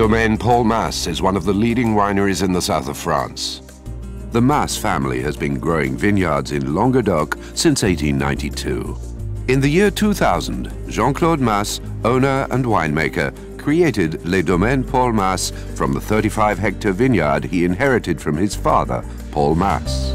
Domaine Paul Mas is one of the leading wineries in the south of France. The Mas family has been growing vineyards in Languedoc since 1892. In the year 2000, Jean-Claude Mas, owner and winemaker, created Les Domaines Paul Mas from the 35-hectare vineyard he inherited from his father, Paul Mas.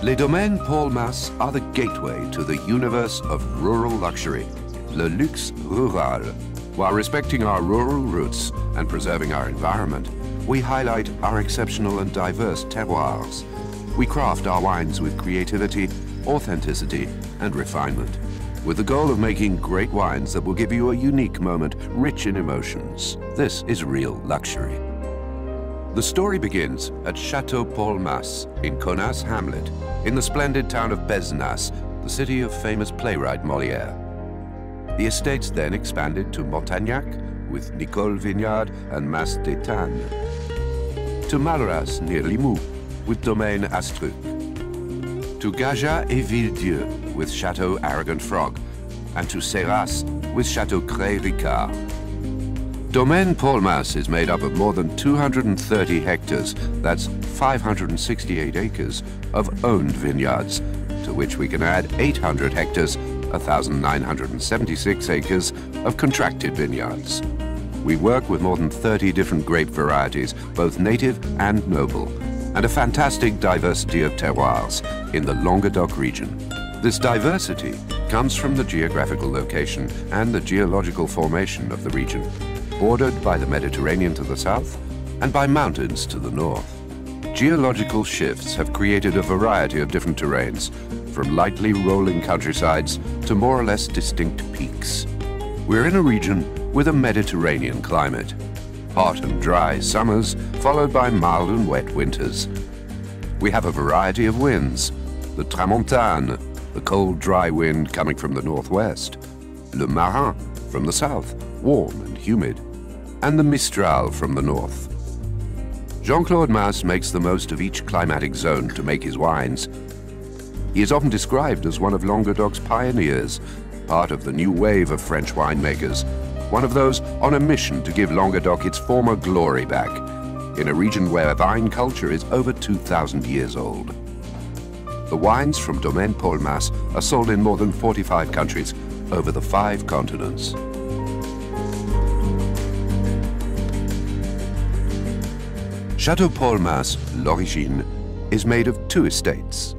Les Domaines Paul Mas are the gateway to the universe of rural luxury, le luxe rural. While respecting our rural roots and preserving our environment, we highlight our exceptional and diverse terroirs. We craft our wines with creativity, authenticity, and refinement, with the goal of making great wines that will give you a unique moment rich in emotions. This is real luxury. The story begins at Château Paul Mas in Connas hamlet, in the splendid town of Pézenas, the city of famous playwright Molière. The estates then expanded to Montagnac with Nicole Vineyard and Mas d'Étain, to Malras near Limoux with Domaine Astruc, to Gaja et Villedieu with Château Arrogant Frog, and to Serras with Château Cré Ricard. Domaine Paul Mas is made up of more than 230 hectares, that's 568 acres, of owned vineyards, to which we can add 800 hectares, 1,976 acres, of contracted vineyards. We work with more than 30 different grape varieties, both native and noble, and a fantastic diversity of terroirs in the Languedoc region. This diversity comes from the geographical location and the geological formation of the region, bordered by the Mediterranean to the south and by mountains to the north. Geological shifts have created a variety of different terrains, from lightly rolling countrysides to more or less distinct peaks. We're in a region with a Mediterranean climate, hot and dry summers followed by mild and wet winters. We have a variety of winds, the tramontane, the cold dry wind coming from the northwest, le marin from the south, warm and humid, and the mistral from the north. Jean-Claude Mas makes the most of each climatic zone to make his wines. He is often described as one of Languedoc's pioneers, part of the new wave of French winemakers, one of those on a mission to give Languedoc its former glory back, in a region where vine culture is over 2,000 years old. The wines from Domaine Paul Mas are sold in more than 45 countries over the 5 continents. Château Paul Mas, l'Origine, is made of 2 estates: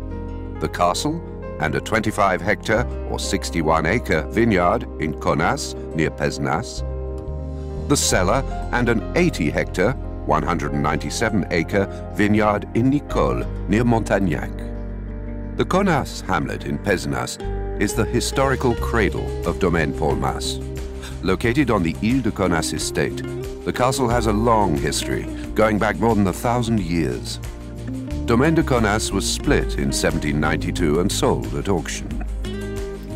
the castle and a 25-hectare or 61-acre vineyard in Connas near Pézenas, the cellar and an 80-hectare, 197-acre vineyard in Nicole near Montagnac. The Connas hamlet in Pézenas is the historical cradle of Domaine Paul Mas. Located on the Ile de Connas estate, the castle has a long history, going back more than 1,000 years. Domaine de Connas was split in 1792 and sold at auction.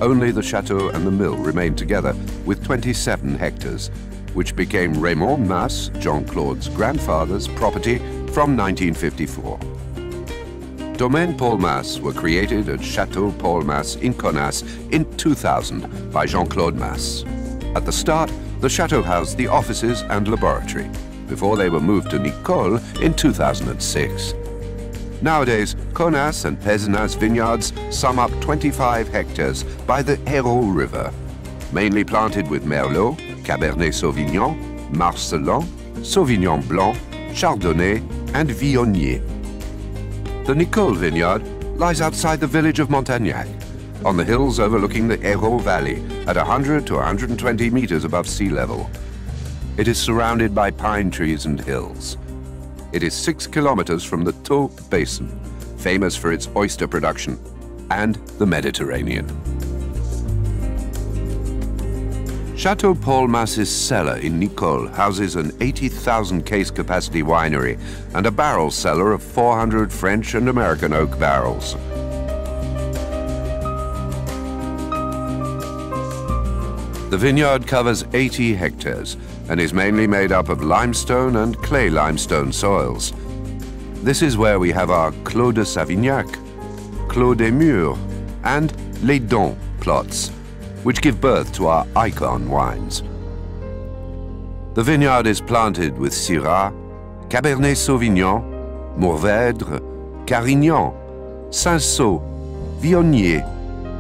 Only the chateau and the mill remained together with 27 hectares, which became Raymond Mas, Jean-Claude's grandfather's property from 1954. Domaine Paul Mas were created at Château Paul Mas in Connas in 2000 by Jean-Claude Mas. At the start, the chateau housed the offices and laboratory, before they were moved to Nicole in 2006. Nowadays, Connas and Pézenas vineyards sum up 25 hectares by the Hérault River, mainly planted with Merlot, Cabernet Sauvignon, Marcelin, Sauvignon Blanc, Chardonnay, and Viognier. The Nicole vineyard lies outside the village of Montagnac, on the hills overlooking the Hérault Valley at 100 to 120 meters above sea level. It is surrounded by pine trees and hills. It is 6 kilometers from the Thau Basin, famous for its oyster production, and the Mediterranean. Château Paul Mas's cellar in Nicole houses an 80,000 case capacity winery and a barrel cellar of 400 French and American oak barrels. The vineyard covers 80 hectares and is mainly made up of limestone and clay limestone soils. This is where we have our Clos de Savignac, Clos des Murs, and Les Dons plots, which give birth to our icon wines. The vineyard is planted with Syrah, Cabernet Sauvignon, Mourvèdre, Carignan, Cinsault, Viognier,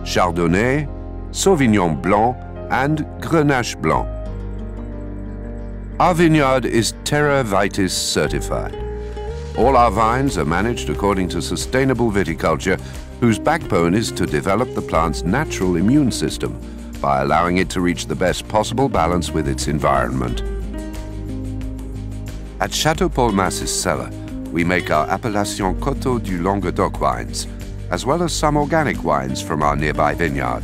Chardonnay, Sauvignon Blanc, and Grenache Blanc. Our vineyard is Terra Vitis certified. All our vines are managed according to sustainable viticulture, whose backbone is to develop the plant's natural immune system by allowing it to reach the best possible balance with its environment. At Chateau Paul Mas's cellar, we make our Appellation Coteau du Languedoc wines, as well as some organic wines from our nearby vineyard.